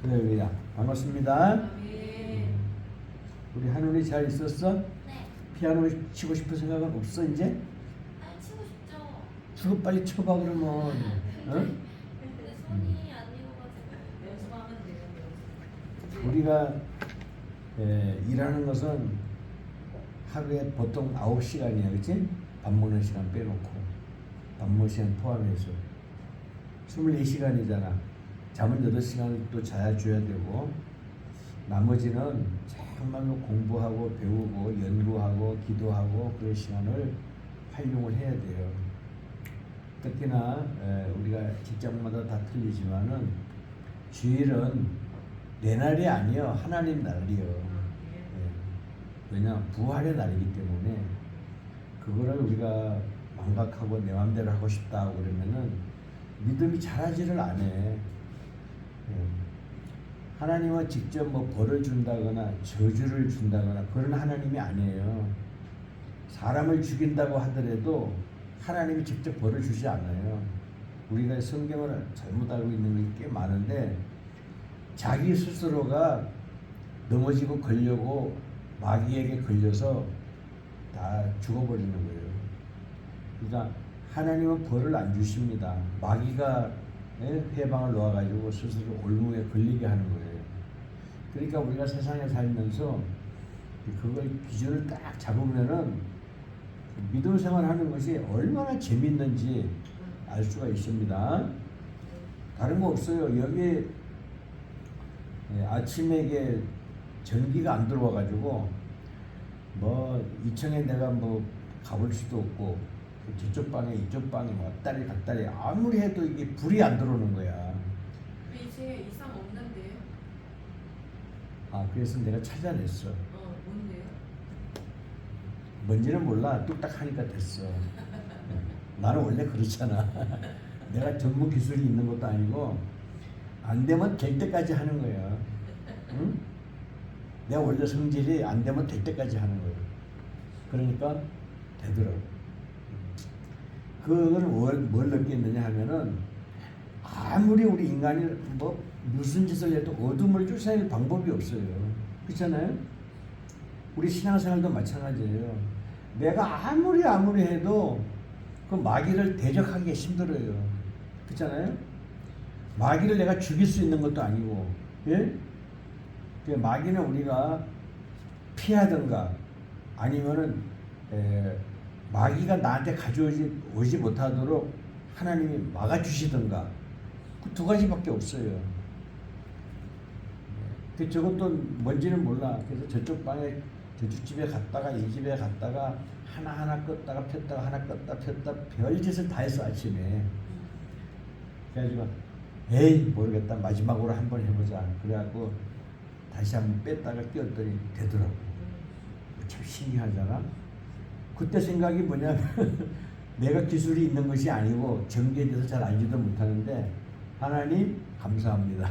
할렐루야. 반갑습니다. 네. 우리 한훈이 잘 있었어? 네. 피아노 치고 싶은 생각은 없어 이제? 아, 치고 싶죠. 치고 빨리 쳐봐 그러면. 어? 근데 손이 안 익어가지고 연습하면 돼요. 우리가 일하는 것은 하루에 보통 9시간이야, 그치? 밥 먹는 시간 빼놓고 밥 먹는 시간 포함해서 24시간이잖아. 잠은 8시간을 또 자야 줘야 되고, 나머지는 정말로 공부하고 배우고 연구하고 기도하고 그런 시간을 활용을 해야 돼요. 특히나 우리가 직장마다 다 틀리지만은 주일은 내 날이 아니요, 하나님 날이요. 왜냐, 부활의 날이기 때문에 그거를 우리가 망각하고 내 맘대로 하고 싶다 하고 그러면은 믿음이 자라지를 않아. 하나님은 직접 뭐 벌을 준다거나 저주를 준다거나 그런 하나님이 아니에요. 사람을 죽인다고 하더라도 하나님이 직접 벌을 주지 않아요. 우리가 성경을 잘못 알고 있는 게 꽤 많은데, 자기 스스로가 넘어지고 걸려고 마귀에게 걸려서 다 죽어버리는 거예요. 그러니까 하나님은 벌을 안 주십니다. 마귀가 회방을 놓아가지고 스스로 올무에 걸리게 하는 거예요. 그러니까 우리가 세상에 살면서 그걸 기준을 딱 잡으면은 믿음 생활하는 것이 얼마나 재밌는지 알 수가 있습니다. 다른 거 없어요. 여기 아침에 이게 전기가 안 들어와가지고 뭐 2층에 내가 뭐 가볼 수도 없고, 저쪽 방에 이쪽 방에 왔다리 갔다리 아무리 해도 이게 불이 안 들어오는 거야. 이제 이상 없는데요? 아, 그래서 내가 찾아냈어. 뭔데요? 뭔지는 몰라. 뚝딱 하니까 됐어. 나는 원래 그렇잖아. 내가 전문 기술이 있는 것도 아니고 안 되면 될 때까지 하는 거야. 응? 내가 원래 성질이 안 되면 될 때까지 하는 거야. 그러니까 되더라고. 그걸 뭘 느꼈느냐 하면은, 아무리 우리 인간이 뭐 무슨 짓을 해도 어둠을 쫓아낼 방법이 없어요. 그렇잖아요? 우리 신앙생활도 마찬가지예요. 내가 아무리 해도 그 마귀를 대적하기가 힘들어요. 그렇잖아요? 마귀를 내가 죽일 수 있는 것도 아니고, 예? 그 마귀는 우리가 피하든가 아니면은 마귀가 나한테 가져오지 못하도록 하나님이 막아주시든가, 그 두 가지밖에 없어요. 저것도 뭔지는 몰라. 그래서 저쪽 방에 저쪽 집에 갔다가 이 집에 갔다가 하나 껐다가 폈다가 하나 껐다 폈다 별짓을 다 했어 아침에. 그래가지고 에이 모르겠다, 마지막으로 한번 해보자. 그래갖고 다시 한번 뺐다가 끼웠더니 되더라고. 참 신기하잖아. 그때 생각이 뭐냐면 내가 기술이 있는 것이 아니고 전기에 대해서 잘 알지도 못하는데, 하나님 감사합니다.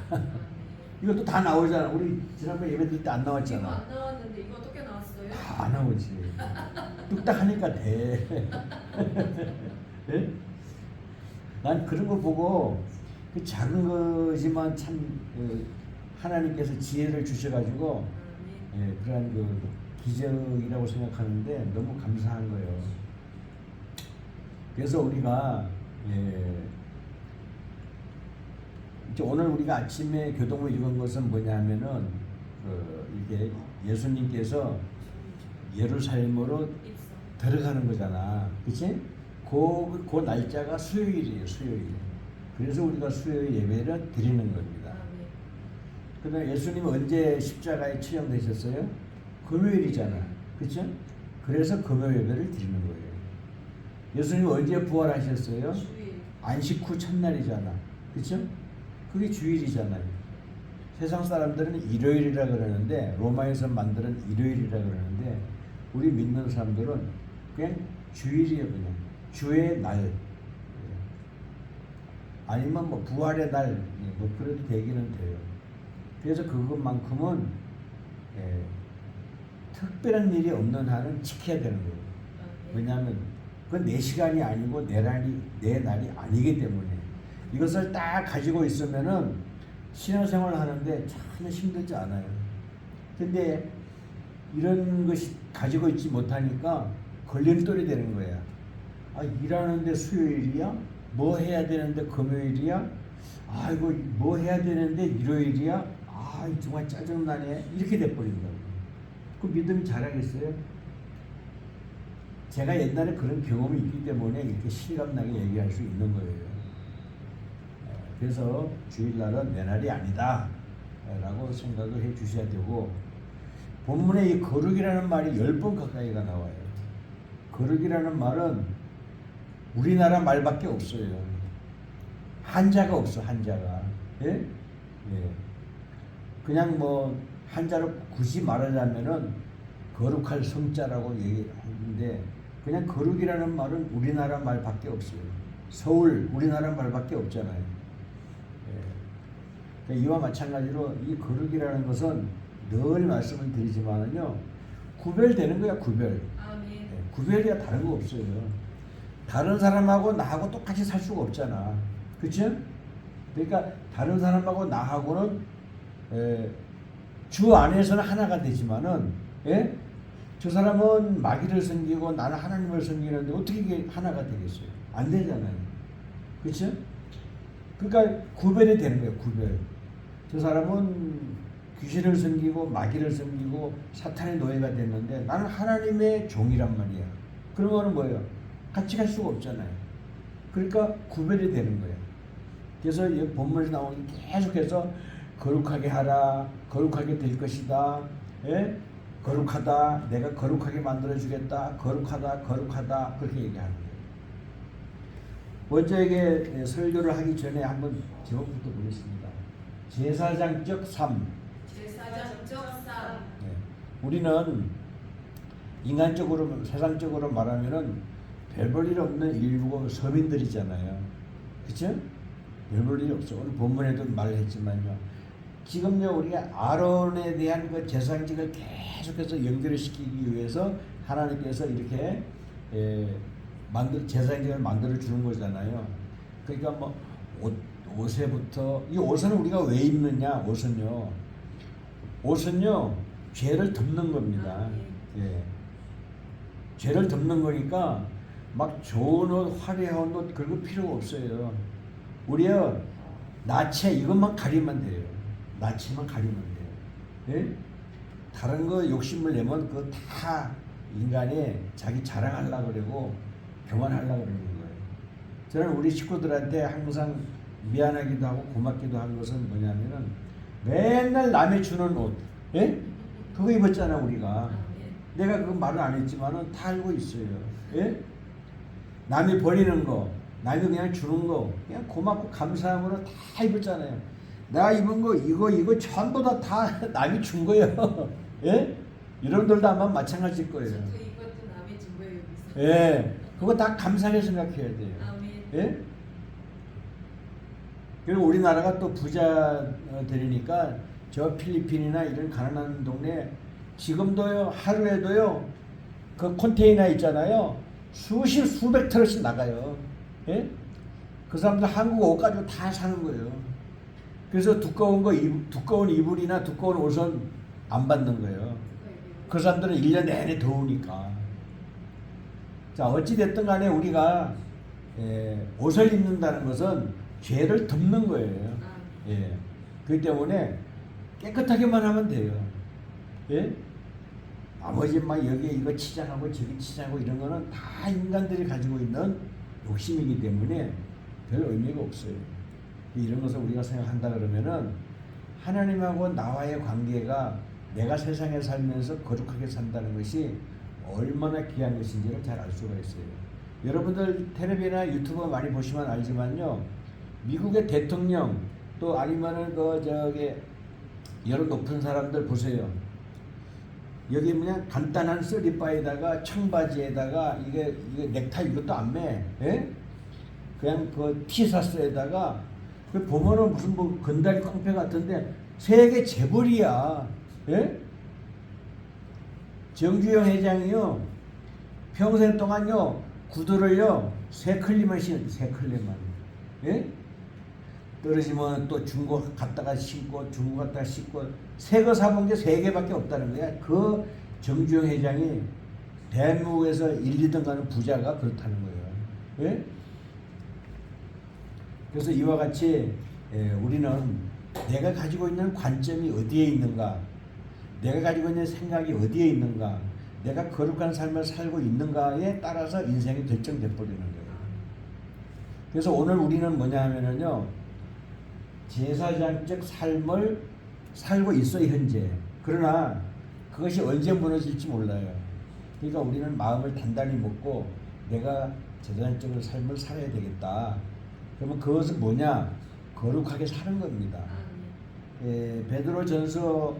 이것도 다 나오잖아. 우리 지난번 예배 드릴 때 안 나왔잖아. 이거 안 나왔는데 이거 어떻게 나왔어요? 다 나오지. 뚝딱 하니까 돼. 네? 난 그런 거 보고 그 작은 거지만 참 하나님께서 지혜를 주셔가지고 그런 그 기적이라고 생각하는데 너무 감사한 거예요. 그래서 우리가 이제 오늘 우리가 아침에 교동을 읽은 것은 뭐냐면은 이게 예수님께서 예루살렘으로 들어가는 거잖아, 그렇지? 그 날짜가 수요일이에요, 수요일. 그래서 우리가 수요일 예배를 드리는 겁니다. 그다음에 예수님 언제 십자가에 처형되셨어요? 금요일이잖아, 그렇죠? 그래서 금요 예배를 드리는 거예요. 예수님 언제 부활하셨어요? 주일. 안식 후 첫날이잖아, 그렇죠? 그게 주일이잖아요. 세상 사람들은 일요일이라 그러는데, 로마에서 만드는 일요일이라 그러는데, 우리 믿는 사람들은 그냥 주일이에요. 그냥 주의 날, 아니면 뭐 부활의 날, 뭐 그래도 되기는 돼요. 그래서 그것만큼은 특별한 일이 없는 한은 지켜야 되는 거예요. 왜냐하면 그건 내 시간이 아니고 내 날이 아니기 때문에. 이것을 딱 가지고 있으면은 신앙생활을 하는데 전혀 힘들지 않아요. 근데 이런 것이 가지고 있지 못하니까 걸림돌이 되는 거야. 아, 일하는데 수요일이야? 뭐 해야 되는데 금요일이야? 아이고, 뭐 해야 되는데 일요일이야? 아, 정말 짜증나네. 이렇게 돼버린다고. 그 믿음이 잘하겠어요? 제가 옛날에 그런 경험이 있기 때문에 이렇게 실감나게 얘기할 수 있는 거예요. 그래서 주일날은 내 날이 아니다 라고 생각을 해 주셔야 되고, 본문에 이 거룩이라는 말이 10번 가까이가 나와요. 거룩이라는 말은 우리나라 말밖에 없어요. 한자가 없어, 한자가. 예? 예. 그냥 뭐 한자로 굳이 말하자면은 거룩할 성자라고 얘기하는데, 그냥 거룩이라는 말은 우리나라 말밖에 없어요. 서울 우리나라 말밖에 없잖아요. 예. 이와 마찬가지로 이 거룩이라는 것은 늘 말씀을 드리지만은요, 구별되는 거야, 구별. 아멘. 예. 구별이야 다른 거 없어요. 다른 사람하고 나하고 똑같이 살 수가 없잖아. 그렇죠? 그러니까 다른 사람하고 나하고는 주 안에서는 하나가 되지만은, 예? 저 사람은 마귀를 섬기고 나는 하나님을 섬기는데 어떻게 이게 하나가 되겠어요? 안 되잖아요. 그렇죠? 그러니까 구별이 되는 거예요. 구별. 저 사람은 귀신을 섬기고 마귀를 섬기고 사탄의 노예가 됐는데 나는 하나님의 종이란 말이야. 그러면은 뭐예요? 같이 갈 수가 없잖아요. 그러니까 구별이 되는 거예요. 그래서 이 본문에서 나오는 계속해서 거룩하게 하라, 거룩하게 될 것이다, 예? 거룩하다, 내가 거룩하게 만들어주겠다, 거룩하다, 거룩하다, 그렇게 얘기하는 거예요. 먼저 이게 설교를 하기 전에 한번 제목부터 보겠습니다. 제사장적 삶. 제사장적 삶. 네. 우리는 인간적으로, 세상적으로 말하면은 별 볼 일 없는 일부 서민들이잖아요. 그렇죠? 별 볼 일이 없어. 오늘 본문에도 말했지만요. 지금요, 우리가 아론에 대한 그 제사장직을 계속해서 연결을 시키기 위해서 하나님께서 이렇게 제사장직을 만들어 주는 거잖아요. 그러니까 뭐 옷에부터, 이 옷은 우리가 왜 입느냐? 옷은요 죄를 덮는 겁니다. 예. 죄를 덮는 거니까 막 좋은 옷, 화려한 옷 그런 거 필요가 없어요. 우리요 나체 이것만 가리면 돼요. 나체만 가리면 돼요. 예? 다른 거 욕심을 내면 그거 다 인간이 자기 자랑하려고 그러고 교만하려고 그러는 거예요. 저는 우리 식구들한테 항상 미안하기도 하고 고맙기도 한 것은 뭐냐면은 맨날 남이 주는 옷, 예? 그거 입었잖아 우리가. 내가 그 말을 안 했지만은 다 알고 있어요. 예? 남이 버리는 거, 남이 그냥 주는 거, 그냥 고맙고 감사함으로 다 입었잖아요. 내가 입은 거 이거 전부 다 남이 준 거예요. 예? 여러분들도 아마 마찬가지일 거예요. 저도 이것도 남의 준 거예요, 여기서. 예, 그거 다 감사하게 생각해야 돼요. 아멘. 예? 그리고 우리나라가 또 부자들이니까 저 필리핀이나 이런 가난한 동네 지금도요 하루에도요 그 컨테이너 있잖아요 수백 트럭씩 나가요. 예? 그 사람들 한국 옷 가지고 다 사는 거예요. 그래서 두꺼운 이불이나 두꺼운 옷은 안 받는 거예요. 그 사람들은 1년 내내 더우니까. 자, 어찌됐든 간에 우리가 옷을 입는다는 것은 죄를 덮는 거예요. 예. 그렇기 때문에 깨끗하게만 하면 돼요. 예? 나머지 막 여기에 이거 치장하고 저기 치장하고 이런 거는 다 인간들이 가지고 있는 욕심이기 때문에 별 의미가 없어요. 이런 것을 우리가 생각한다 그러면은 하나님하고 나와의 관계가 내가 세상에 살면서 거룩하게 산다는 것이 얼마나 귀한 것인지를 잘 알 수가 있어요. 여러분들 텔레비나 유튜브 많이 보시면 알지만요, 미국의 대통령 또 아니면은 여러 높은 사람들 보세요. 여기 그냥 간단한 쓰리바에다가 청바지에다가 이게 넥타이 이것도 안 매. 예? 그냥 그 티셔츠에다가 그 보면은 무슨 뭐 건달 깡패 같은데 세계 재벌이야. 예? 정주영 회장이요 평생 동안요 구두를요 3클리만 신었지. 3클리만. 예? 떨어지면 또 중고 갔다가 신고 중고 갔다가 신고 새 거 사본 게 3개밖에 없다는 거야. 그 정주영 회장이 대한민국에서 1, 2등 가는 부자가 그렇다는 거예요. 예? 그래서 이와 같이 우리는 내가 가지고 있는 관점이 어디에 있는가, 내가 가지고 있는 생각이 어디에 있는가, 내가 거룩한 삶을 살고 있는가에 따라서 인생이 결정돼 버리는 거예요. 그래서 오늘 우리는 뭐냐 하면은요, 제사장적 삶을 살고 있어요, 현재. 그러나 그것이 언제 무너질지 몰라요. 그러니까 우리는 마음을 단단히 먹고 내가 제사장적 삶을 살아야 되겠다. 그러면 그것은 뭐냐? 거룩하게 사는 겁니다. 베드로전서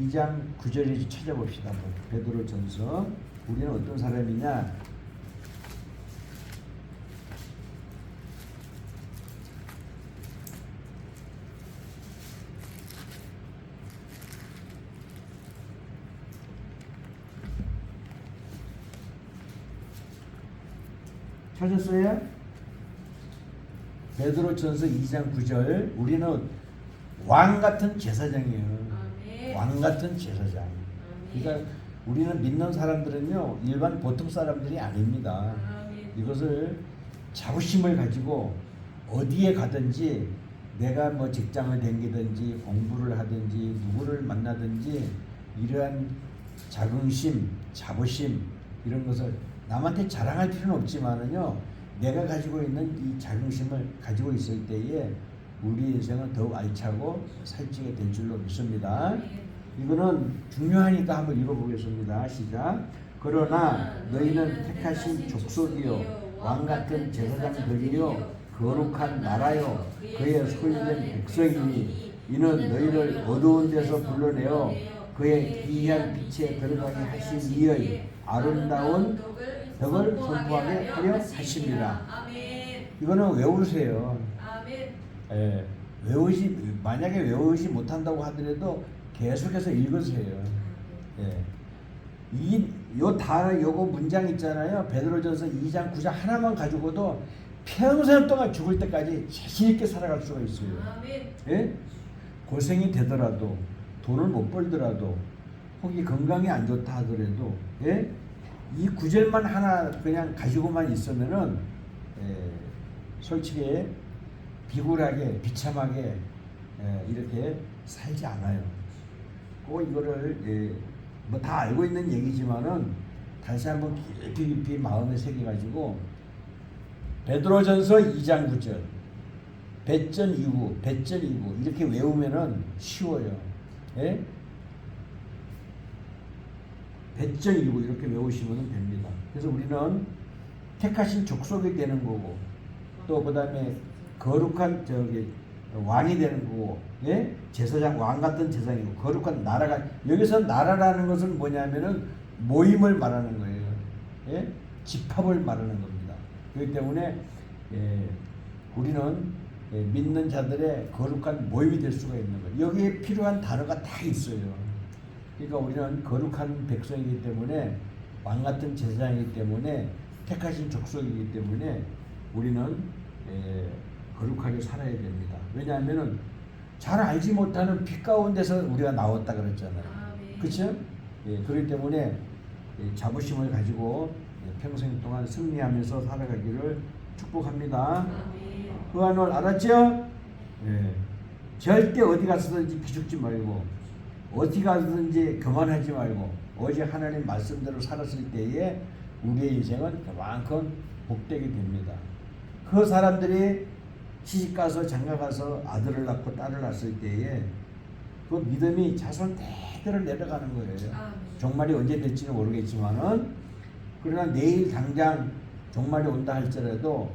2장 9절을 찾아봅시다. 베드로전서. 우리는 어떤 사람이냐? 찾았어요? 베드로전서 2장 9절. 우리는 왕 같은 제사장이에요. 아멘. 왕 같은 제사장. 아멘. 그러니까 우리는 믿는 사람들은요, 일반 보통 사람들이 아닙니다. 아멘. 이것을 자부심을 가지고 어디에 가든지 내가 뭐 직장을 다니든지 공부를 하든지 누구를 만나든지 이러한 자긍심, 자부심 이런 것을 남한테 자랑할 필요는 없지만은요, 내가 가지고 있는 이 자긍심을 가지고 있을 때에 우리 인생은 더욱 알차고 살찌게 될 줄로 믿습니다. 이거는 중요하니까 한번 읽어보겠습니다. 시작. 그러나 너희는 택하신 족속이요 왕같은 제사장들이요 거룩한 나라요 그의 소유된 백성이니 이는 너희를 어두운 데서 불러내어 그의 기이한 빛에 들어가게 하신 이의 아름다운 덕을 선포하게 하려 하십니다. 이거는 외우세요. 예, 만약에 외우지 못한다고 하더라도 계속해서 읽으세요. 예. 요거 문장 있잖아요. 베드로전서 2장 9장 하나만 가지고도 평생 동안 죽을 때까지 자신 있게 살아갈 수가 있어요. 예? 고생이 되더라도 돈을 못 벌더라도 혹이 건강이 안 좋다 하더라도 예? 이 구절만 하나 그냥 가지고만 있으면은 솔직히 비굴하게 비참하게 이렇게 살지 않아요. 꼭 이거를 뭐 다 알고 있는 얘기지만은 다시 한번 깊이 마음에 새겨가지고 베드로전서 2장 9절 배전 이후 이렇게 외우면은 쉬워요. 예? 배전 이후 이렇게 외우시면 됩니다. 그래서 우리는 택하신 족속이 되는 거고 또 그 다음에 거룩한 왕이 되는 거고, 예? 제사장 왕 같은 제사장이고 거룩한 나라가, 여기서 나라라는 것은 뭐냐면은 모임을 말하는 거예요. 예? 집합을 말하는 겁니다. 그렇기 때문에 우리는 믿는 자들의 거룩한 모임이 될 수가 있는 거예요. 여기에 필요한 단어가 다 있어요. 그러니까 우리는 거룩한 백성이기 때문에 왕 같은 제사장이기 때문에 택하신 족속이기 때문에 우리는 거룩하게 살아야 됩니다. 왜냐하면은 잘 알지 못하는 빛 가운데서 우리가 나왔다 그랬잖아요. 그렇죠? 그렇기 때문에 자부심을 가지고 평생 동안 승리하면서 살아가기를 축복합니다. 그안을 알았죠? 절대 어디 가서든지 기죽지 말고 어디 가서든지 교만하지 말고 오직 하나님 말씀대로 살았을 때에 우리의 인생은 그만큼 복되게 됩니다. 그 사람들이 시집가서 장가가서 아들을 낳고 딸을 낳았을 때에 그 믿음이 자손 대대로 내려가는 거예요. 종말이 언제 될지는 모르겠지만은 그러나 내일 당장 종말이 온다 할지라도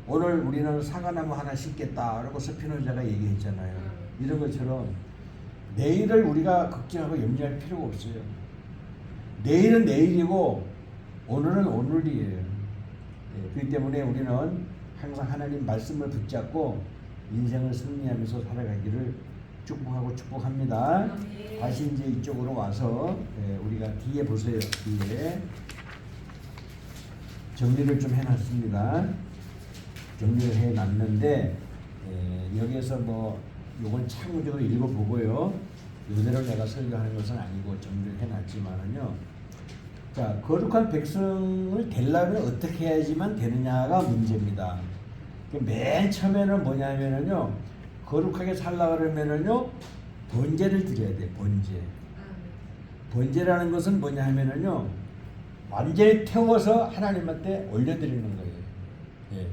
오늘 우리는 사과나무 하나 심겠다 라고 스피노자가 얘기했잖아요. 이런 것처럼 내일을 우리가 걱정하고 염려할 필요가 없어요. 내일은 내일이고 오늘은 오늘이에요. 그렇기 때문에 우리는 항상 하나님 말씀을 붙잡고 인생을 승리하면서 살아가기를 축복하고 축복합니다. 다시 이제 이쪽으로 와서 우리가 뒤에 보세요. 뒤에 정리를 좀 해놨습니다. 정리를 해놨는데 여기에서 뭐 요건 참고적으로 읽어보고요. 이대로 내가 설교하는 것은 아니고 정리를 해놨지만은요. 자, 거룩한 백성을 되려면 어떻게 해야지만 되느냐가 문제입니다. 맨 처음에는 뭐냐면은요, 거룩하게 살라 그러면은요, 번제를 드려야 돼. 번제. 번제라는 것은 뭐냐 하면은요, 완전히 태워서 하나님한테 올려드리는 거예요. 예.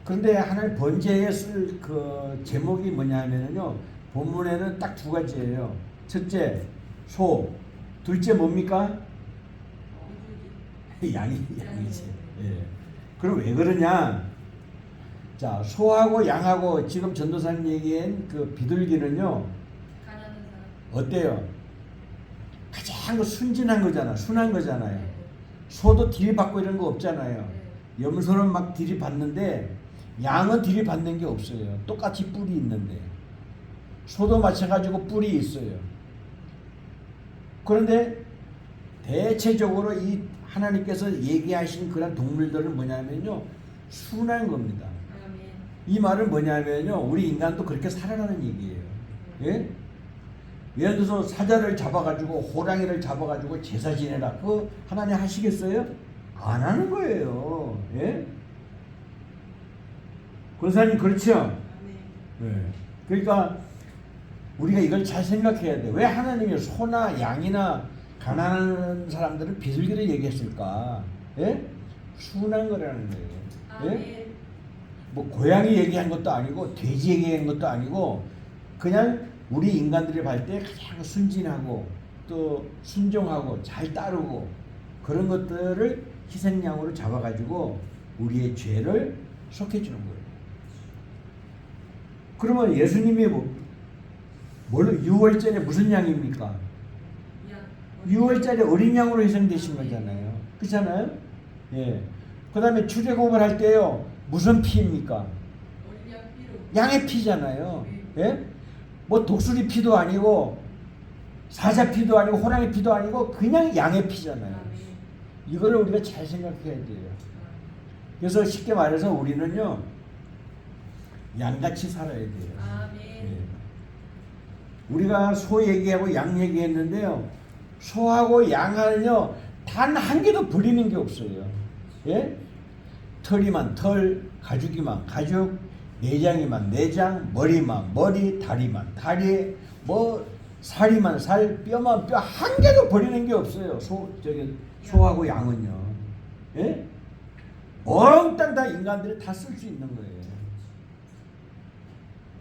그런데 하나님 번제에 쓸 그 제목이 뭐냐 하면은요, 본문에는 딱 두 가지예요. 첫째, 소. 둘째 뭡니까? 양이지. 예. 그럼 왜 그러냐? 자, 소하고 양하고 지금 전도사님 얘기한 그 비둘기는요, 가난한 사람. 어때요? 가장 순진한 거잖아. 순한 거잖아요. 소도 들이받고 이런 거 없잖아요. 염소는 막 들이받는데 양은 들이받는 게 없어요. 똑같이 뿔이 있는데. 소도 마찬가지고 뿔이 있어요. 그런데 대체적으로 이 하나님께서 얘기하신 그런 동물들은 뭐냐면요, 순한 겁니다. 이 말은 뭐냐면요, 우리 인간도 그렇게 살아라는 얘기예요. 예? 예를 들어서 사자를 잡아가지고 호랑이를 잡아가지고 제사 지내라, 그거 하나님 하시겠어요? 안 하는 거예요. 예? 권사님 그렇죠? 예. 그러니까 우리가 이걸 잘 생각해야 돼. 왜 하나님이 소나 양이나 가난한 사람들은 비둘기를 얘기했을까? 예? 순한 거라는 거예요. 예? 뭐 고양이 얘기한 것도 아니고 돼지 얘기한 것도 아니고 그냥 우리 인간들이 볼 때 가장 순진하고 또 순종하고 잘 따르고 그런 것들을 희생양으로 잡아가지고 우리의 죄를 속해주는 거예요. 그러면 예수님이 뭘로 6월절에 무슨 양입니까? 6월절에 어린 양으로 희생되신 거잖아요. 그렇잖아요? 예. 그 다음에 출애굽을 할 때요, 무슨 피입니까? 양의 피잖아요. 예? 뭐 독수리 피도 아니고 사자 피도 아니고 호랑이 피도 아니고 그냥 양의 피잖아요. 이거를 우리가 잘 생각해야 돼요. 그래서 쉽게 말해서 우리는요, 양같이 살아야 돼요. 예. 우리가 소 얘기하고 양 얘기했는데요, 소하고 양은요 단 한 개도 버리는 게 없어요. 예? 털이만 털, 가죽이만 가죽, 내장이만 내장, 머리만 머리, 다리만 다리, 뭐 살이만 살, 뼈만 뼈, 한 개도 버리는 게 없어요. 소하고 양은요. 예? 몽땅 다 인간들이 다 쓸 수 있는 거예요.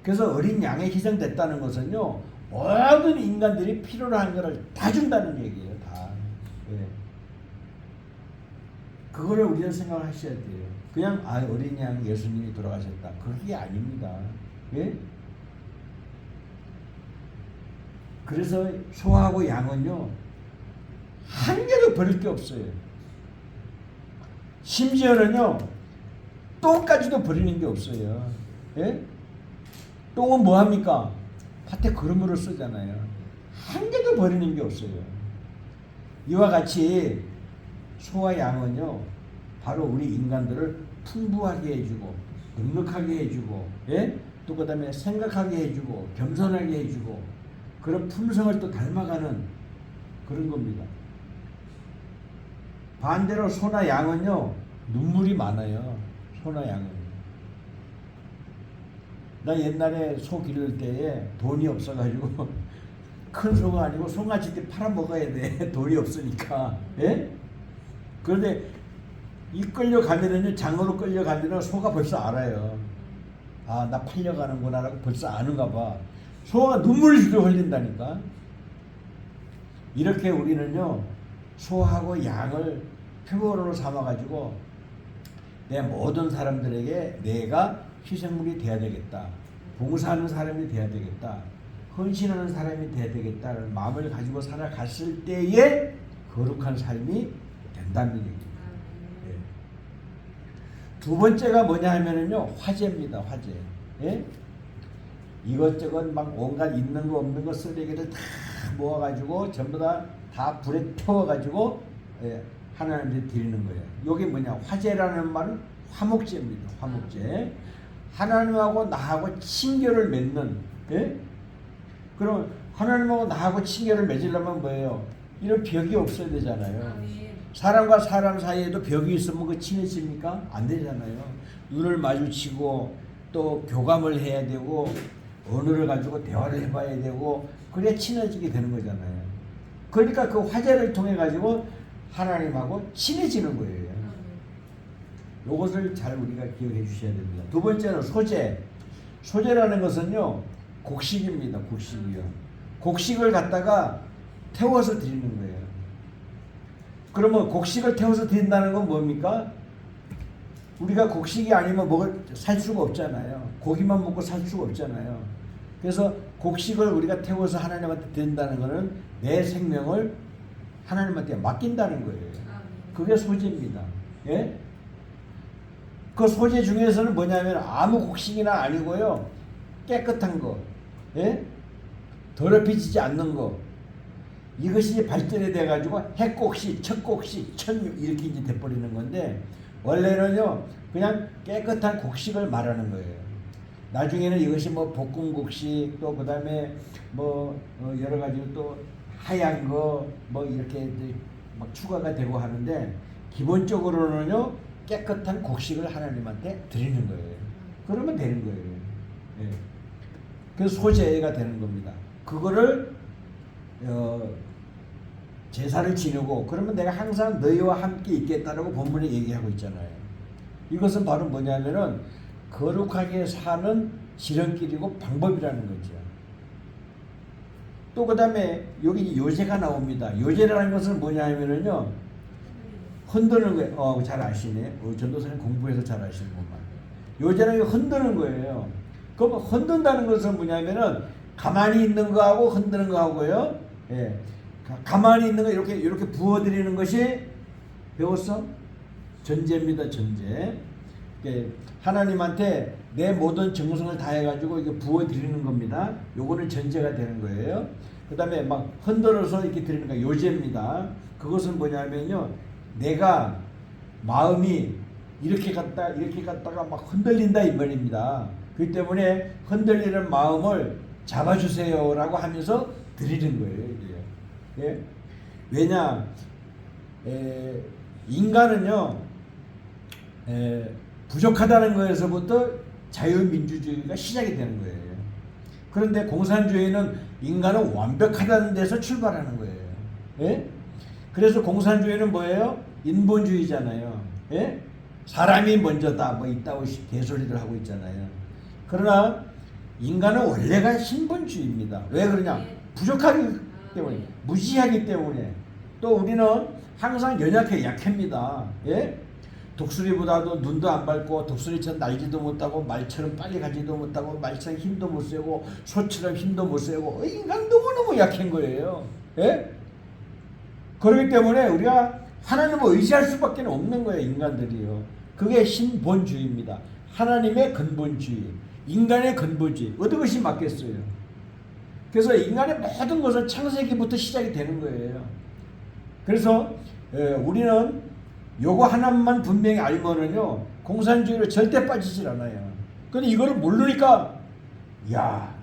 그래서 어린 양에 희생됐다는 것은요, 모든 인간들이 필요로 한 것을 다 준다는 얘기예요. 다. 예. 그거를 우리는 생각을 하셔야 돼요. 그냥 어린 양 예수님이 돌아가셨다, 그게 아닙니다. 예? 그래서 소하고 양은요 한 개도 버릴 게 없어요. 심지어는요 똥까지도 버리는 게 없어요. 예? 똥은 뭐 합니까? 밭에 거름으로 쓰잖아요. 한 개도 버리는 게 없어요. 이와 같이 소와 양은요 바로 우리 인간들을 풍부하게 해주고 넉넉하게 해주고, 예? 또 그 다음에 생각하게 해주고 겸손하게 해주고 그런 품성을 또 닮아가는 그런 겁니다. 반대로 소나 양은요 눈물이 많아요. 소나 양은. 나 옛날에 소 기를 때에 돈이 없어가지고 큰 소가 아니고 송아지들 팔아먹어야 돼. 돈이 없으니까. 예? 그런데 이 끌려가면은요, 장으로 끌려가면은 소가 벌써 알아요. 아, 나 팔려가는구나 라고 벌써 아는가 봐. 소가 눈물을 흘린다니까. 이렇게 우리는요 소하고 양을 표본으로 삼아가지고 내 모든 사람들에게 내가 희생물이 돼야 되겠다, 봉사하는 사람이 돼야 되겠다, 헌신하는 사람이 돼야 되겠다는 마음을 가지고 살아갔을 때에 거룩한 삶이 된다는 얘기입니다. 예. 두 번째가 뭐냐 하면은요 화제입니다. 화제. 예? 이것저것 막 온갖 있는 거 없는 거 쓰레기를 다 모아가지고 전부 다 불에 태워가지고 하나님께 드리는 거예요. 여기 뭐냐, 화제라는 말은 화목제입니다. 화목제. 하나님하고 나하고 친교를 맺는, 예? 그럼 하나님하고 나하고 친교를 맺으려면 뭐예요? 이런 벽이 없어야 되잖아요. 아멘. 사람과 사람 사이에도 벽이 있으면 그 친해집니까? 안 되잖아요. 눈을 마주치고 또 교감을 해야 되고 언어를 가지고 대화를 해봐야 되고 그래야 친해지게 되는 거잖아요. 그러니까 그 화제를 통해 가지고 하나님하고 친해지는 거예요. 아멘. 이것을 잘 우리가 기억해 주셔야 됩니다. 두 번째는 소재. 소재라는 것은요, 곡식입니다. 곡식이요. 곡식을 갖다가 태워서 드리는 거예요. 그러면 곡식을 태워서 드린다는 건 뭡니까? 우리가 곡식이 아니면 살 수가 없잖아요. 고기만 먹고 살 수가 없잖아요. 그래서 곡식을 우리가 태워서 하나님한테 드린다는 것은 내 생명을 하나님한테 맡긴다는 거예요. 아멘. 그게 소재입니다. 예? 그 소재 중에서는 뭐냐면 아무 곡식이나 아니고요. 깨끗한 거, 예? 더럽혀지지 않는 거. 이것이 발전이 돼가지고 핵곡식, 척곡식, 천육 이렇게 이제 돼버리는 건데 원래는요 그냥 깨끗한 곡식을 말하는 거예요. 나중에는 이것이 뭐 볶음곡식 또 그다음에 뭐 여러 가지 또 하얀 거 뭐 이렇게 막 추가가 되고 하는데 기본적으로는요 깨끗한 곡식을 하나님한테 드리는 거예요. 그러면 되는 거예요. 예. 그래서 소재가 되는 겁니다. 그거를 제사를 지내고 그러면 내가 항상 너희와 함께 있겠다라고 본문에 얘기하고 있잖아요. 이것은 바로 뭐냐면은 거룩하게 사는 지름길이고 방법이라는 거죠. 또 그 다음에 여기 요제가 나옵니다. 요제라는 것은 뭐냐면은요 흔드는 거예요. 잘 아시네. 전도사님 공부해서 잘 아시는구만. 요제는 흔드는 거예요. 그럼 흔든다는 것은 뭐냐면은 가만히 있는 거하고 흔드는 거하고요. 예. 가만히 있는 거 이렇게 부어드리는 것이 배웠어? 전제입니다. 전제. 하나님한테 내 모든 정성을 다해가지고 이게 부어드리는 겁니다. 요거는 전제가 되는 거예요. 그 다음에 막 흔들어서 이렇게 드리는 거 요제입니다. 그것은 뭐냐면요. 내가 마음이 이렇게 갔다가 막 흔들린다 이 말입니다. 그렇기 때문에 흔들리는 마음을 잡아주세요라고 하면서 드리는 거예요. 이게. 예? 왜냐? 인간은요. 부족하다는 것에서부터 자유민주주의가 시작이 되는 거예요. 그런데 공산주의는 인간은 완벽하다는 데서 출발하는 거예요. 예? 그래서 공산주의는 뭐예요? 인본주의잖아요. 예? 사람이 먼저다 뭐 이따고 개소리들 하고 있잖아요. 그러나 인간은 원래가 신본주의입니다. 왜 그러냐? 부족하기 때문에, 무지하기 때문에. 또 우리는 항상 약합니다. 예? 독수리보다도 눈도 안 밟고 독수리처럼 날지도 못하고 말처럼 빨리 가지도 못하고 말처럼 힘도 못 세고 소처럼 힘도 못 세고 인간 너무너무 약한 거예요. 예? 그렇기 때문에 우리가 하나님을 의지할 수밖에 없는 거예요. 인간들이요. 그게 신본주의입니다. 하나님의 근본주의, 인간의 근본주의. 어떤 것이 맞겠어요? 그래서 인간의 모든 것은 창세기부터 시작이 되는 거예요. 그래서 우리는 요거 하나만 분명히 알면은요 공산주의로 절대 빠지질 않아요. 근데 이거를 모르니까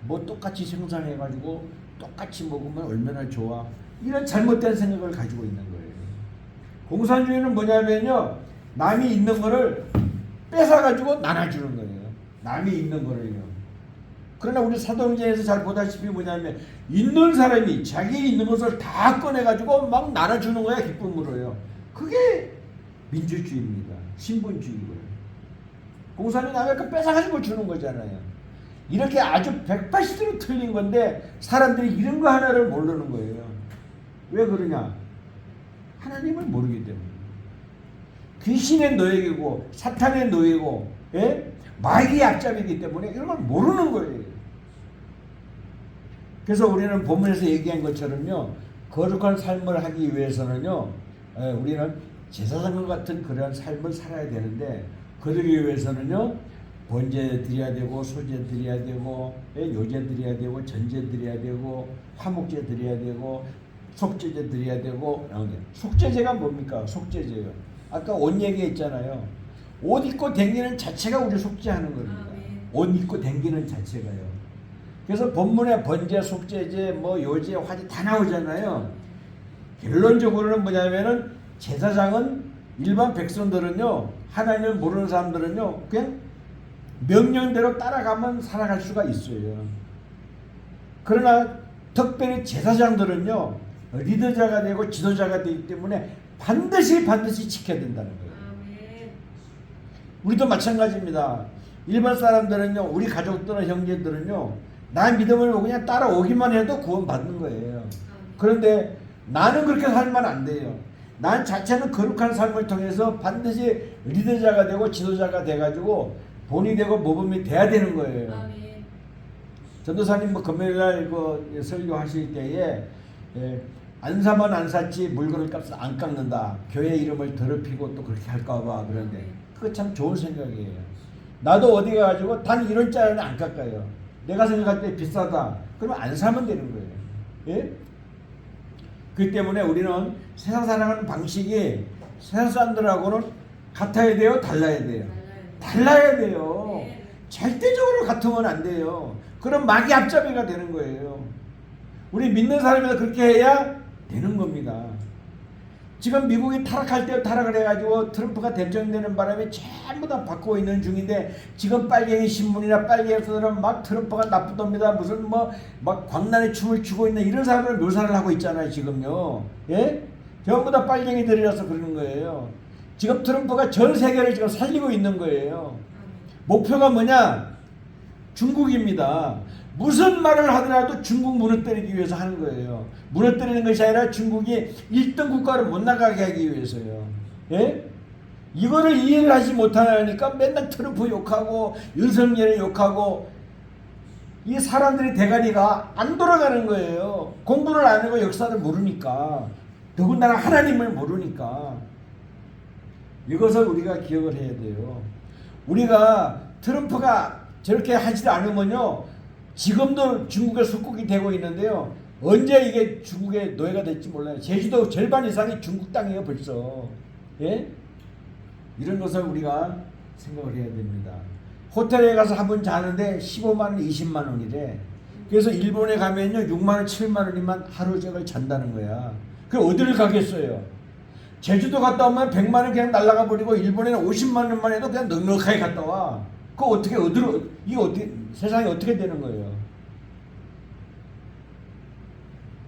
뭐 똑같이 생산해가지고 똑같이 먹으면 얼마나 좋아 이런 잘못된 생각을 가지고 있는 거예요. 공산주의는 뭐냐면요 남이 있는 거를 뺏어가지고 나눠주는 거예요. 남이 있는 거를요. 그러나 우리 사도행전에서 잘 보다시피 뭐냐면 있는 사람이 자기 있는 것을 다 꺼내가지고 막 나눠주는 거야. 기쁨으로요. 그게 민주주의입니다. 신본주의고요. 공산이 남의 거 뺏어가지고 주는 거잖아요. 이렇게 아주 180도로 틀린 건데 사람들이 이런 거 하나를 모르는 거예요. 왜 그러냐? 하나님을 모르기 때문에. 귀신의 노예이고 사탄의 노예고 예? 마귀의 약잡이기 때문에 이런 걸 모르는 거예요. 그래서 우리는 본문에서 얘기한 것처럼요. 거룩한 삶을 하기 위해서는요. 우리는 제사장과 같은 그런 삶을 살아야 되는데 그러기 위해서는요. 번제 드려야 되고 소제 드려야 되고 요제 드려야 되고 전제 드려야 되고 화목제 드려야 되고 속죄제 드려야 되고 속죄제가 뭡니까? 속죄제요. 아까 옷 얘기했잖아요. 옷 입고 다니는 자체가 우리 속죄하는 겁니다. 옷 입고 댕기는 자체가요. 그래서 본문에 번제, 속죄제, 뭐 요제, 화제 다 나오잖아요. 결론적으로는 뭐냐면은 제사장은 일반 백성들은요, 하나님을 모르는 사람들은요, 그냥 명령대로 따라가면 살아갈 수가 있어요. 그러나 특별히 제사장들은요, 리더자가 되고 지도자가 되기 때문에 반드시 지켜야 된다는 거예요. 우리도 마찬가지입니다. 일반 사람들은요, 우리 가족들은 형제들은요, 나 믿음을 그냥 따라오기만 해도 구원받는 거예요. 그런데 나는 그렇게 살면 안 돼요. 난 자체는 거룩한 삶을 통해서 반드시 리더자가 되고 지도자가 돼가지고 본이 되고 모범이 돼야 되는 거예요. 전도사님 뭐 금요일날 그 설교하실 때에 안 사면 안 샀지 물건을 값을 안 깎는다. 교회 이름을 더럽히고 또 그렇게 할까봐 그런데 그거 참 좋은 생각이에요. 나도 어디 가가지고 단 이런 짜리는 안 깎아요. 내가 생각할 때 비싸다. 그러면 안 사면 되는 거예요. 예? 그렇기 때문에 우리는 세상 살아가는 방식이 세상 사람들하고는 같아야 돼요? 달라야 돼요? 달라야 돼요. 절대적으로 같으면 안 돼요. 그럼 마귀 앞잡이가 되는 거예요. 우리 믿는 사람이 그렇게 해야 되는 겁니다. 지금 미국이 타락할 때 타락을 해가지고 트럼프가 대통령되는 바람에 전부 다 바꾸고 있는 중인데 지금 빨갱이 신문이나 빨갱이들은 막 트럼프가 나쁘답니다. 무슨 뭐 막 광란의 춤을 추고 있는 이런 사람을 묘사를 하고 있잖아요. 지금요. 예? 전부 다 빨갱이들이라서 그러는 거예요. 지금 트럼프가 전 세계를 지금 살리고 있는 거예요. 목표가 뭐냐? 중국입니다. 무슨 말을 하더라도 중국 무너뜨리기 위해서 하는 거예요. 무너뜨리는 것이 아니라 중국이 1등 국가를 못 나가게 하기 위해서요. 예? 이거를 이해를 하지 못하니까 맨날 트럼프 욕하고 윤석열을 욕하고 이 사람들의 대가리가 안 돌아가는 거예요. 공부를 안 하고 역사를 모르니까. 더군다나 하나님을 모르니까. 이것을 우리가 기억을 해야 돼요. 우리가 트럼프가 저렇게 하지도 않으면요, 지금도 중국의 속국이 되고 있는데요, 언제 이게 중국의 노예가 될지 몰라요. 제주도 절반 이상이 중국 땅이에요 벌써. 예? 이런 것을 우리가 생각을 해야 됩니다. 호텔에 가서 한 번 자는데 15만 원, 20만 원이래. 그래서 일본에 가면요 6만 원, 7만 원이면 하루 종일 잔다는 거야. 그 어디를 가겠어요? 제주도 갔다 오면 100만 원 그냥 날라가 버리고 일본에는 50만 원만 해도 그냥 넉넉하게 갔다 와. 그거 어떻게 어디로 이게 어떻게 세상이 어떻게 되는 거예요?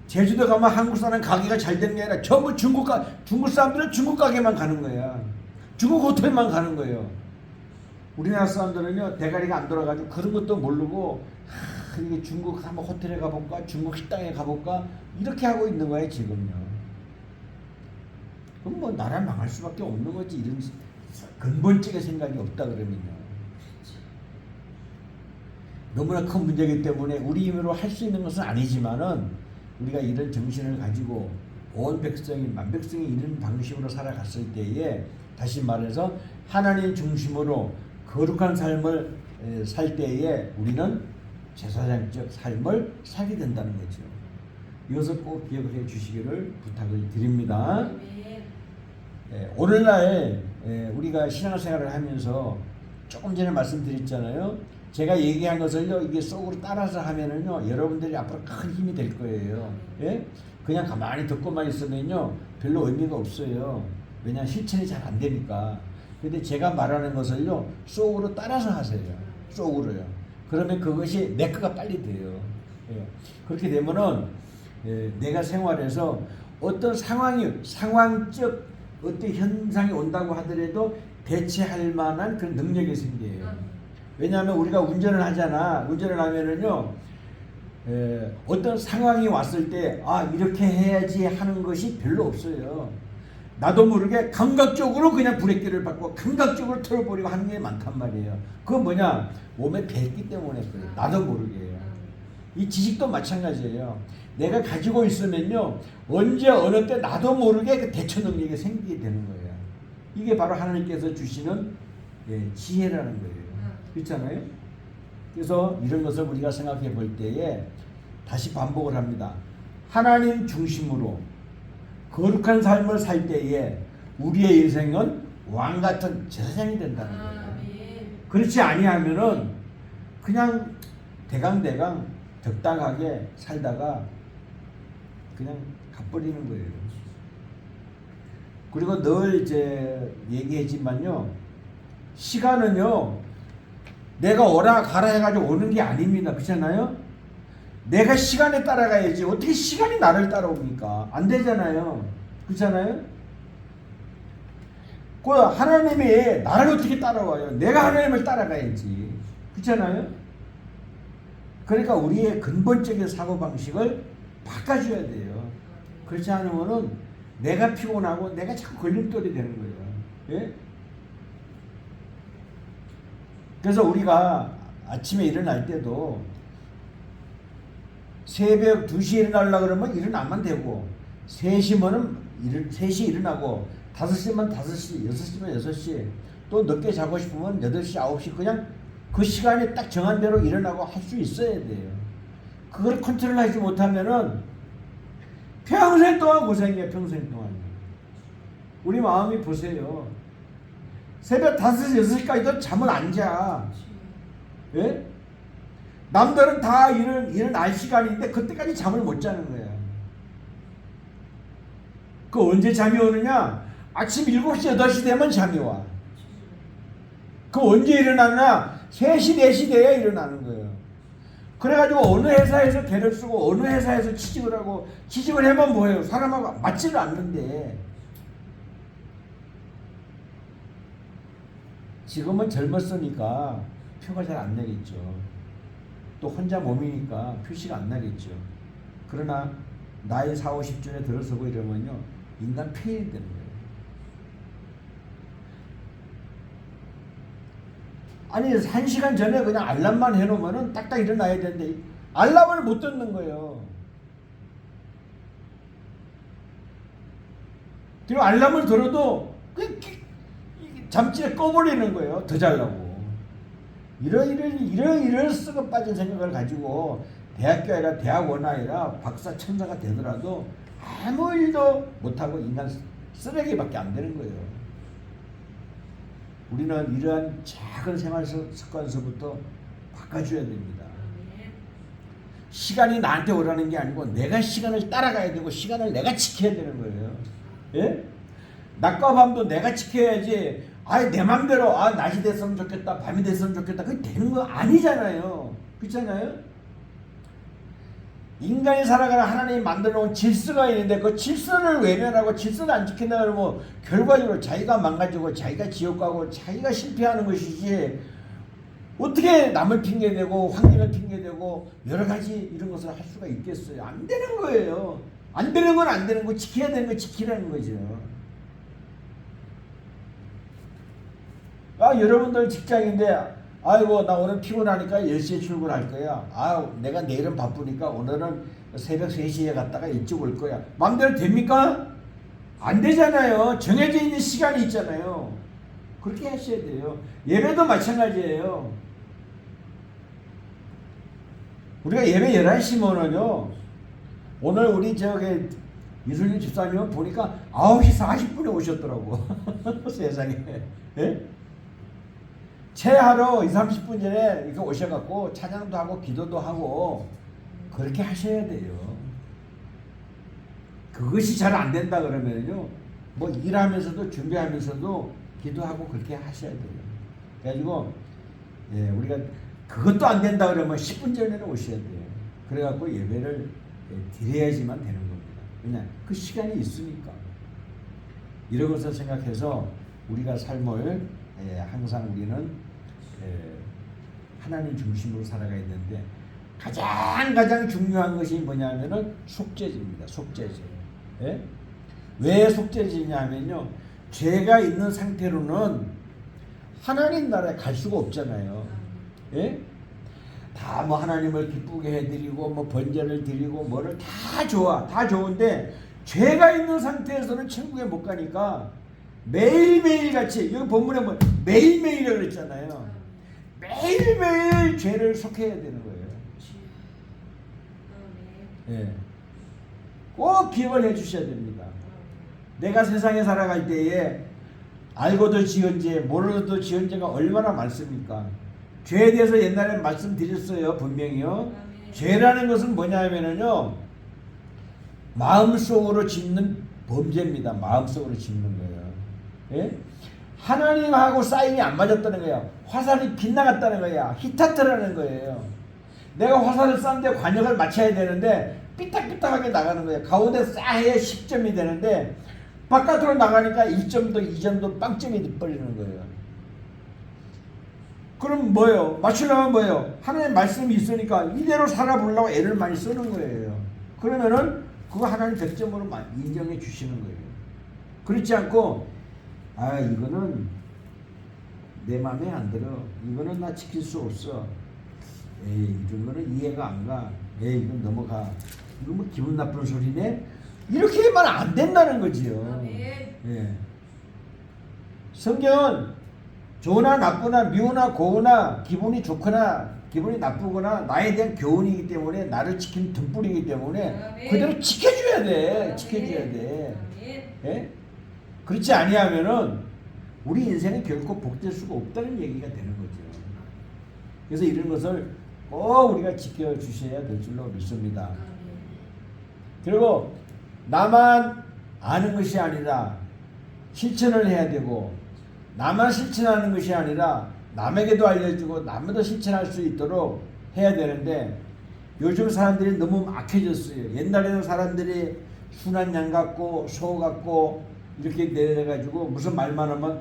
제주도 가면 한국 사람 가게가 잘 되는 게 아니라 전부 중국 사람들은 중국 가게만 가는 거야. 중국 호텔만 가는 거예요. 우리나라 사람들은요 대가리가 안 돌아가지고 그런 것도 모르고 이게 중국 한번 호텔에 가볼까, 중국 식당에 가볼까 이렇게 하고 있는 거예요 지금요. 그럼 뭐 나라 망할 수밖에 없는 거지. 이런 근본적인 생각이 없다 그러면요. 너무나 큰 문제이기 때문에 우리 힘으로 할 수 있는 것은 아니지만은 우리가 이런 정신을 가지고 온 백성이 만백성이 이런 방식으로 살아갔을 때에 다시 말해서 하나님 중심으로 거룩한 삶을 살 때에 우리는 제사장적 삶을 살게 된다는 거죠. 이것을 꼭 기억을 해 주시기를 부탁을 드립니다. 오늘날 우리가 신앙생활을 하면서 조금 전에 말씀드렸잖아요. 제가 얘기한 것을요 이게 속으로 따라서 하면은요 여러분들이 앞으로 큰 힘이 될 거예요. 예? 그냥 가만히 듣고만 있으면요 별로 의미가 없어요. 왜냐 실천이 잘 안 되니까. 근데 제가 말하는 것을요 속으로 따라서 하세요. 속으로요. 그러면 그것이 내거가 빨리 돼요. 예. 그렇게 되면은 내가 생활에서 어떤 상황적 어떤 현상이 온다고 하더라도 대체할 만한 그런 능력이 생겨요. 왜냐하면 우리가 운전을 하잖아. 운전을 하면은요, 어떤 상황이 왔을 때, 이렇게 해야지 하는 것이 별로 없어요. 나도 모르게 감각적으로 그냥 브레이크를 밟고 감각적으로 틀어버리고 하는 게 많단 말이에요. 그건 뭐냐? 몸에 뱄기 때문에 그래요. 나도 모르게요. 이 지식도 마찬가지예요. 내가 가지고 있으면요, 언제 어느 때 나도 모르게 그 대처 능력이 생기게 되는 거예요. 이게 바로 하나님께서 주시는 지혜라는 거예요. 그렇잖아요? 그래서 이런 것을 우리가 생각해 볼 때에 다시 반복을 합니다. 하나님 중심으로 거룩한 삶을 살 때에 우리의 인생은 왕 같은 제사장이 된다는 거예요. 그렇지 아니하면은 그냥 대강대강 적당하게 살다가 그냥 가버리는 거예요. 그리고 늘 이제 얘기했지만요, 시간은요 내가 오라 가라 해가지고 오는 게 아닙니다. 그렇잖아요? 내가 시간에 따라가야지 어떻게 시간이 나를 따라옵니까? 안 되잖아요. 그렇잖아요? 그 하나님이 나를 어떻게 따라와요? 내가 하나님을 따라가야지. 그렇잖아요? 그러니까 우리의 근본적인 사고방식을 바꿔줘야 돼요. 그렇지 않으면은 내가 피곤하고 내가 자꾸 걸림돌이 되는 거예요. 예? 그래서 우리가 아침에 일어날 때도 새벽 2시에 일어나려고 그러면 일어나면 되고, 3시면은 3시에 일어나고, 5시면 5시, 6시면 6시, 또 늦게 자고 싶으면 8시, 9시 그냥 그 시간에 딱 정한 대로 일어나고 할 수 있어야 돼요. 그걸 컨트롤하지 못하면은 평생 동안 고생이에요. 평생 동안. 우리 마음이 보세요. 새벽 5시, 6시까지도 잠을 안 자. 예? 남들은 다 일어날 시간인데 그때까지 잠을 못 자는 거야. 그 언제 잠이 오느냐? 아침 7시, 8시 되면 잠이 와. 그 언제 일어나냐? 3시, 4시 돼야 일어나는 거예요. 그래가지고 어느 회사에서 개를 쓰고 어느 회사에서 취직을 하고, 취직을 해면 뭐예요? 사람하고 맞지를 않는데. 지금은 젊었으니까 표가 잘 안 나겠죠. 또 혼자 몸이니까 표시가 안 나겠죠. 그러나 나이 40, 50전에 들어서고 이러면요, 인간 폐인이 되는 거예요. 아니 1시간 전에 그냥 알람만 해놓으면 딱딱 일어나야 되는데 알람을 못 듣는 거예요. 그리고 알람을 들어도 잠집에 꺼버리는 거예요. 더 자려고. 이런 썩어 빠진 생각을 가지고 대학교 아니라 대학원 아니라 박사 천사가 되더라도 아무 일도 못하고 인간 쓰레기밖에 안 되는 거예요. 우리는 이러한 작은 생활 습관서부터 바꿔줘야 됩니다. 시간이 나한테 오라는 게 아니고 내가 시간을 따라가야 되고 시간을 내가 지켜야 되는 거예요. 예? 낮과 밤도 내가 지켜야지. 내 맘대로 낮이 됐으면 좋겠다, 밤이 됐으면 좋겠다, 그게 되는 거 아니잖아요. 그렇잖아요? 인간이 살아가는 하나님이 만들어 놓은 질서가 있는데 그 질서를 외면하고 질서를 안 지킨다 그러면 결과적으로 자기가 망가지고 자기가 지옥 가고 자기가 실패하는 것이지, 어떻게 남을 핑계대고 환경을 핑계대고 여러 가지 이런 것을 할 수가 있겠어요? 안 되는 거예요. 안 되는 건 안 되는 거, 지켜야 되는 거 지키라는 거죠. 여러분들 직장인데 아이고 나 오늘 피곤하니까 10시에 출근할 거야. 내가 내일은 바쁘니까 오늘은 새벽 3시에 갔다가 일찍 올 거야. 마음대로 됩니까? 안 되잖아요. 정해져 있는 시간이 있잖아요. 그렇게 하셔야 돼요. 예배도 마찬가지예요. 우리가 예배 11시면은요, 오늘 우리 이순희 집사님은 보니까 9시 40분에 오셨더라고. 세상에. 예? 최하로 20, 30분 전에 이렇게 오셔갖고 찬양도 하고 기도도 하고 그렇게 하셔야 돼요. 그것이 잘 안 된다 그러면요, 뭐 일하면서도 준비하면서도 기도하고 그렇게 하셔야 돼요. 그래가지고 우리가 그것도 안 된다 그러면 10분 전에는 오셔야 돼요. 그래갖고 예배를 드려야지만 되는 겁니다. 왜냐? 그 시간이 있으니까. 이런 것을 생각해서 우리가 삶을 항상 우리는 하나님 중심으로 살아가야 되는데, 가장 중요한 것이 뭐냐면은 속죄제입니다. 속죄제. 예? 왜 속죄제냐면요, 죄가 있는 상태로는 하나님 나라에 갈 수가 없잖아요. 예? 다 뭐 하나님을 기쁘게 해드리고 뭐 번제를 드리고 뭐를 다 좋아, 다 좋은데 죄가 있는 상태에서는 천국에 못 가니까 매일매일 같이, 여기 본문에 뭐 매일매일이라고 그랬잖아요. 매일매일 죄를 속해야 되는 거예요. 예. 꼭 기억을 해 주셔야 됩니다. 내가 세상에 살아갈 때에 알고도 지은 죄, 모르고도 지은 죄가 얼마나 많습니까? 죄에 대해서 옛날에 말씀드렸어요. 분명히요. 죄라는 것은 뭐냐면요, 마음속으로 짓는 범죄입니다. 마음속으로 짓는 거예요. 예? 하나님하고 사인이 안 맞았다는 거야. 화살이 빗나갔다는 거야. 히타트라는 거예요. 내가 화살을 쐈는데 관역을 맞춰야 되는데 삐딱삐딱하게 나가는 거예요. 가운데 싸야 10점이 되는데 바깥으로 나가니까 1점도 2점도 빵점이 돼버리는 거예요. 그럼 뭐예요? 맞추려면 뭐예요? 하나님 말씀이 있으니까 이대로 살아보려고 애를 많이 쓰는 거예요. 그러면은 그거 하나님 100점으로 인정해 주시는 거예요. 그렇지 않고 이거는 내 마음에 안 들어. 이거는 나 지킬 수 없어. 이런 거는 이해가 안 가. 이건 넘어가. 이거 뭐 기분 나쁜 소리네? 이렇게 하면 안 된다는 거지요. 예. 성경은 좋으나 나쁘나 미우나 고우나 기분이 좋거나 기분이 나쁘거나 나에 대한 교훈이기 때문에 나를 지키는 등불이기 때문에 그대로 지켜줘야 돼. 지켜줘야 돼. 예? 그렇지 아니하면은 우리 인생은 결코 복될 수가 없다는 얘기가 되는 거죠. 그래서 이런 것을 꼭 우리가 지켜주셔야 될 줄로 믿습니다. 그리고 나만 아는 것이 아니라 실천을 해야 되고, 나만 실천하는 것이 아니라 남에게도 알려주고 남도 실천할 수 있도록 해야 되는데, 요즘 사람들이 너무 악해졌어요. 옛날에는 사람들이 순한 양 같고 소 같고 이렇게 내려가지고 무슨 말만 하면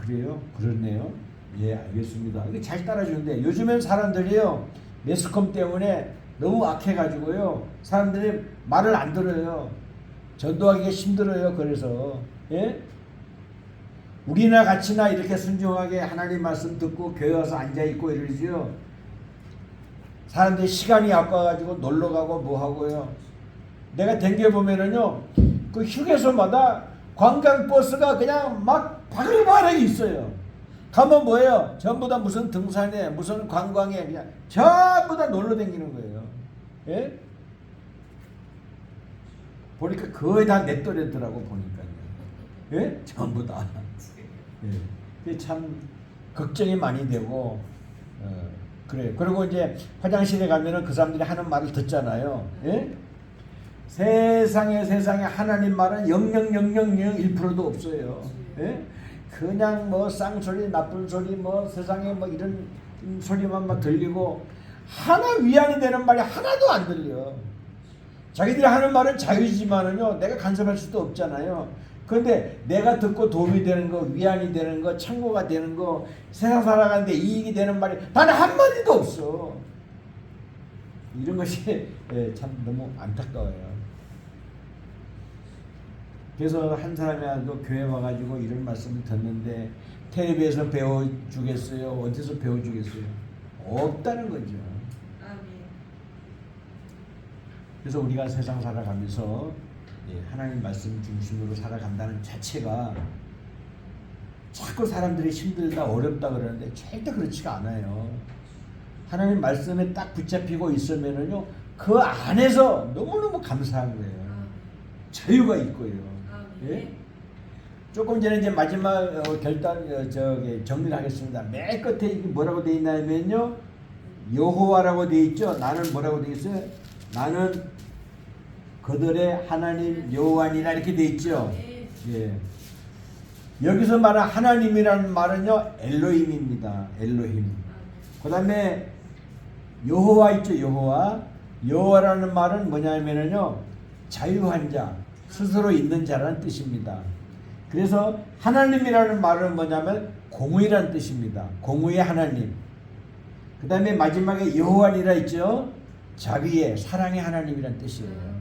그래요? 그렇네요. 예, 알겠습니다. 이게 잘 따라주는데, 요즘엔 사람들이요, 매스컴 때문에 너무 악해가지고요, 사람들이 말을 안 들어요. 전도하기가 힘들어요. 그래서 예? 우리나 같이나 이렇게 순종하게 하나님 말씀 듣고 교회 와서 앉아있고 이러지요, 사람들이 시간이 아까워가지고 놀러가고 뭐하고요. 내가 댕겨보면은요, 그 휴게소마다 관광버스가 그냥 막 바글바글 있어요. 가면 뭐예요? 전부 다 무슨 등산에 무슨 관광에 그냥 전부 다 놀러 다니는 거예요. 예? 보니까 거의 다 내 또래더라고 보니까요. 예? 전부 다. 예. 참 걱정이 많이 되고, 그래. 그리고 이제 화장실에 가면은 그 사람들이 하는 말을 듣잖아요. 예? 세상에 하나님 말은 0.00001%도 없어요. 예? 그냥 뭐 쌍소리, 나쁜 소리, 뭐 세상에 뭐 이런 소리만 막 들리고, 하나 위안이 되는 말이 하나도 안 들려. 자기들이 하는 말은 자유지만은요, 내가 간섭할 수도 없잖아요. 그런데 내가 듣고 도움이 되는 거, 위안이 되는 거, 참고가 되는 거, 세상 살아가는데 이익이 되는 말이 단 한마디도 없어. 이런 것이 참 너무 안타까워요. 그래서 한 사람이라도 교회 와가지고 이런 말씀을 듣는데 텔레비에서 배워주겠어요? 어디서 배워주겠어요? 없다는 거죠. 그래서 우리가 세상 살아가면서 하나님 말씀 중심으로 살아간다는 자체가, 자꾸 사람들이 힘들다 어렵다 그러는데 절대 그렇지가 않아요. 하나님 말씀에 딱 붙잡히고 있으면은요, 그 안에서 너무너무 감사한 거예요. 자유가 있고요. 예? 조금 전에 이제 마지막 정리를 하겠습니다. 맨 끝에 이게 뭐라고 되어 있냐면요, 여호와라고 되어 있죠. 나는 뭐라고 되어 있어요? 나는 그들의 하나님 여호와니라 이렇게 되어 있죠. 예. 여기서 말하는 하나님이라는 말은요, 엘로힘입니다. 엘로힘. 그 다음에 여호와 있죠. 여호와. 여호와라는 말은 뭐냐면요, 자유한 자, 스스로 있는 자라는 뜻입니다. 그래서 하나님이라는 말은 뭐냐면 공의라는 뜻입니다. 공의의 하나님. 그 다음에 마지막에 여호와니라 있죠. 자비의, 사랑의 하나님이라는 뜻이에요.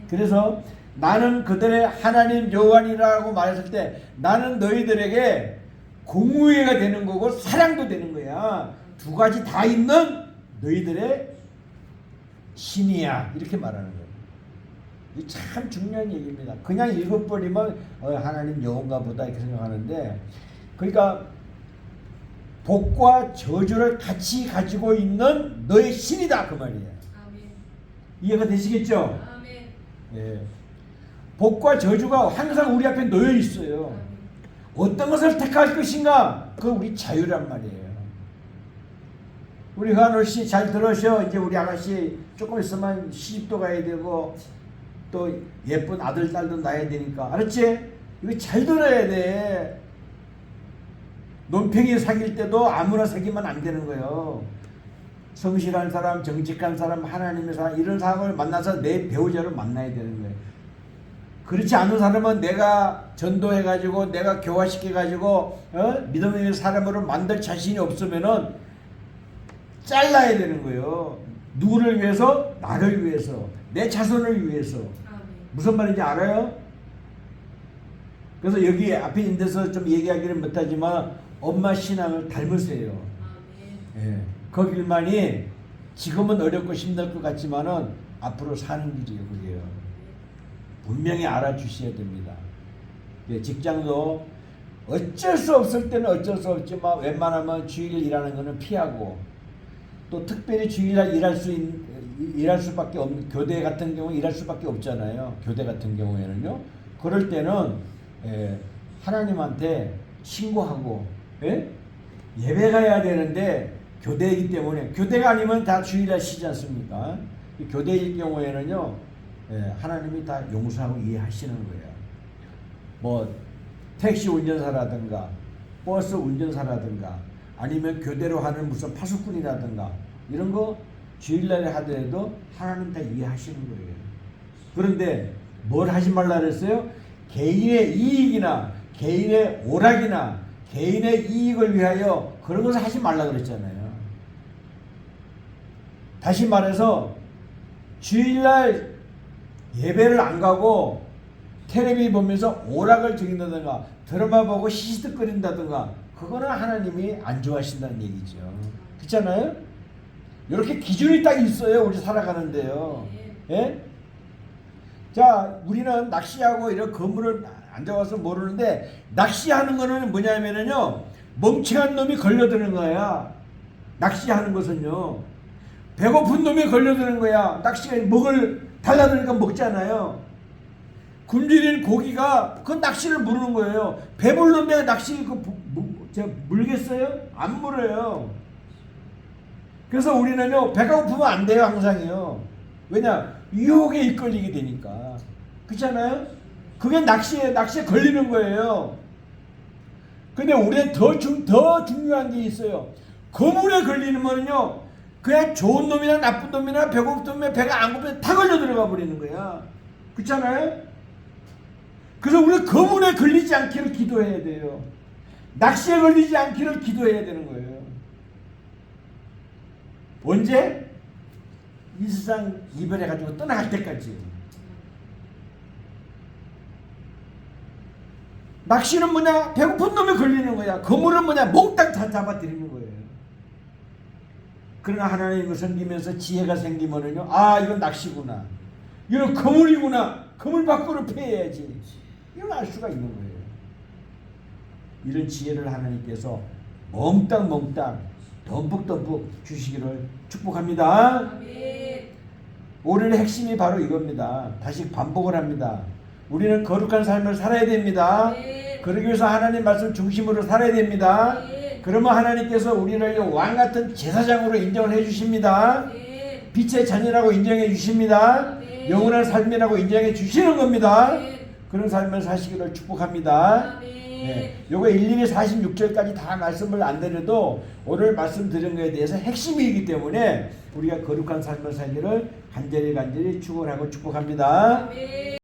그래서 나는 그들의 하나님 여호와니라고 말했을 때, 나는 너희들에게 공의가 되는 거고 사랑도 되는 거야. 두 가지 다 있는 너희들의 신이야, 이렇게 말하는 거예요. 이 참 중요한 얘기입니다. 그냥 읽어버리면 하나님 여호인가 보다 이렇게 생각하는데, 그러니까 복과 저주를 같이 가지고 있는 너의 신이다, 그 말이에요. 아멘. 이해가 되시겠죠? 아멘. 예. 복과 저주가 항상 우리 앞에 놓여 있어요. 아멘. 어떤 것을 택할 것인가? 그건 우리 자유란 말이에요. 우리 현우 씨 잘 들으셔. 이제 우리 아가씨 조금 있으면 시집도 가야 되고 또 예쁜 아들 딸도 낳아야 되니까 알았지? 이거 잘 들어야 돼. 논팽이 사귈 때도 아무나 사귀면 안 되는 거예요. 성실한 사람, 정직한 사람, 하나님의 사람 이런 사람을 만나서 내 배우자를 만나야 되는 거예요. 그렇지 않은 사람은 내가 전도해가지고 내가 교화시켜가지고 믿음의 사람으로 만들 자신이 없으면은 잘라야 되는 거예요. 누구를 위해서? 나를 위해서. 내 자손을 위해서. 무슨 말인지 알아요? 그래서 여기 앞에 있는 데서 좀 얘기하기는 못하지만 엄마 신앙을 닮으세요. 예. 그 길만이 지금은 어렵고 힘들 것 같지만은 앞으로 사는 길이에요. 그게요. 분명히 알아주셔야 됩니다. 예, 직장도 어쩔 수 없을 때는 어쩔 수 없지만 웬만하면 주일 일하는 거는 피하고 또 특별히 주일날 일할 수밖에 없는 교대 같은 경우 일할 수밖에 없잖아요. 교대 같은 경우에는요. 그럴 때는 하나님한테 신고하고 예배 가야 되는데 교대이기 때문에 교대가 아니면 다 주일날 쉬지 않습니까? 교대일 경우에는요. 하나님이 다 용서하고 이해하시는 거예요. 뭐 택시 운전사라든가 버스 운전사라든가 아니면 교대로 하는 무슨 파수꾼이라든가 이런 거 주일날에 하더라도 하나님 다 이해하시는 거예요. 그런데 뭘 하지 말라 그랬어요? 개인의 이익이나 개인의 오락이나 개인의 이익을 위하여 그런 것을 하지 말라 그랬잖아요. 다시 말해서 주일날 예배를 안 가고 텔레비 보면서 오락을 즐긴다든가 드라마 보고 시시득거린다든가 그거는 하나님이 안 좋아하신다는 얘기죠. 그렇잖아요? 이렇게 기준이 딱 있어요. 우리 살아가는데요. 예? 자, 우리는 낚시하고 이런 건물을 앉아와서 모르는데 낚시하는 거는 뭐냐면요. 멍청한 놈이 걸려드는 거야. 낚시하는 것은요. 배고픈 놈이 걸려드는 거야. 낚시가 먹을 달라드니까 먹잖아요. 굶주린 고기가 그 낚시를 물는 거예요. 배불른 데 낚시 물겠어요? 안 물어요. 그래서 우리는요 배가 고프면 안 돼요. 항상요. 왜냐? 유혹에 이끌리게 되니까. 그렇잖아요? 그게 낚시에 걸리는 거예요. 근데 우리는 더 중요한 게 있어요. 거물에 걸리면요 그냥 좋은 놈이나 나쁜 놈이나 배고픈 놈이나 배가 안 고프면 다 걸려 들어가 버리는 거야. 그렇잖아요? 그래서 우리는 거물에 걸리지 않기를 기도해야 돼요. 낚시에 걸리지 않기를 기도해야 되는 거예요. 언제? 이 세상 이별해가지고 떠나갈 때까지. 낚시는 뭐냐? 배고픈 놈에 걸리는 거야. 거물은 뭐냐? 몽땅 다 잡아들이는 거예요. 그러나 하나님을 섬기면서 지혜가 생기면은요, 아, 이건 낚시구나. 이건 거물이구나. 거물 밖으로 피해야지. 이걸 알 수가 있는 거예요. 이런 지혜를 하나님께서 몽땅 덤뿍 주시기를 축복합니다. 아멘. 오늘의 핵심이 바로 이겁니다. 다시 반복을 합니다. 우리는 거룩한 삶을 살아야 됩니다. 아멘. 그러기 위해서 하나님 말씀 중심으로 살아야 됩니다. 아멘. 그러면 하나님께서 우리를 왕같은 제사장으로 인정을 해주십니다. 아멘. 빛의 자녀라고 인정해 주십니다. 아멘. 영원한 삶이라고 인정해 주시는 겁니다. 아멘. 그런 삶을 사시기를 축복합니다. 네, 요거 일일이 46절까지 다 말씀을 안 드려도 오늘 말씀드린 것에 대해서 핵심이기 때문에 우리가 거룩한 삶을 살기를 간절히 축원하고 축복합니다.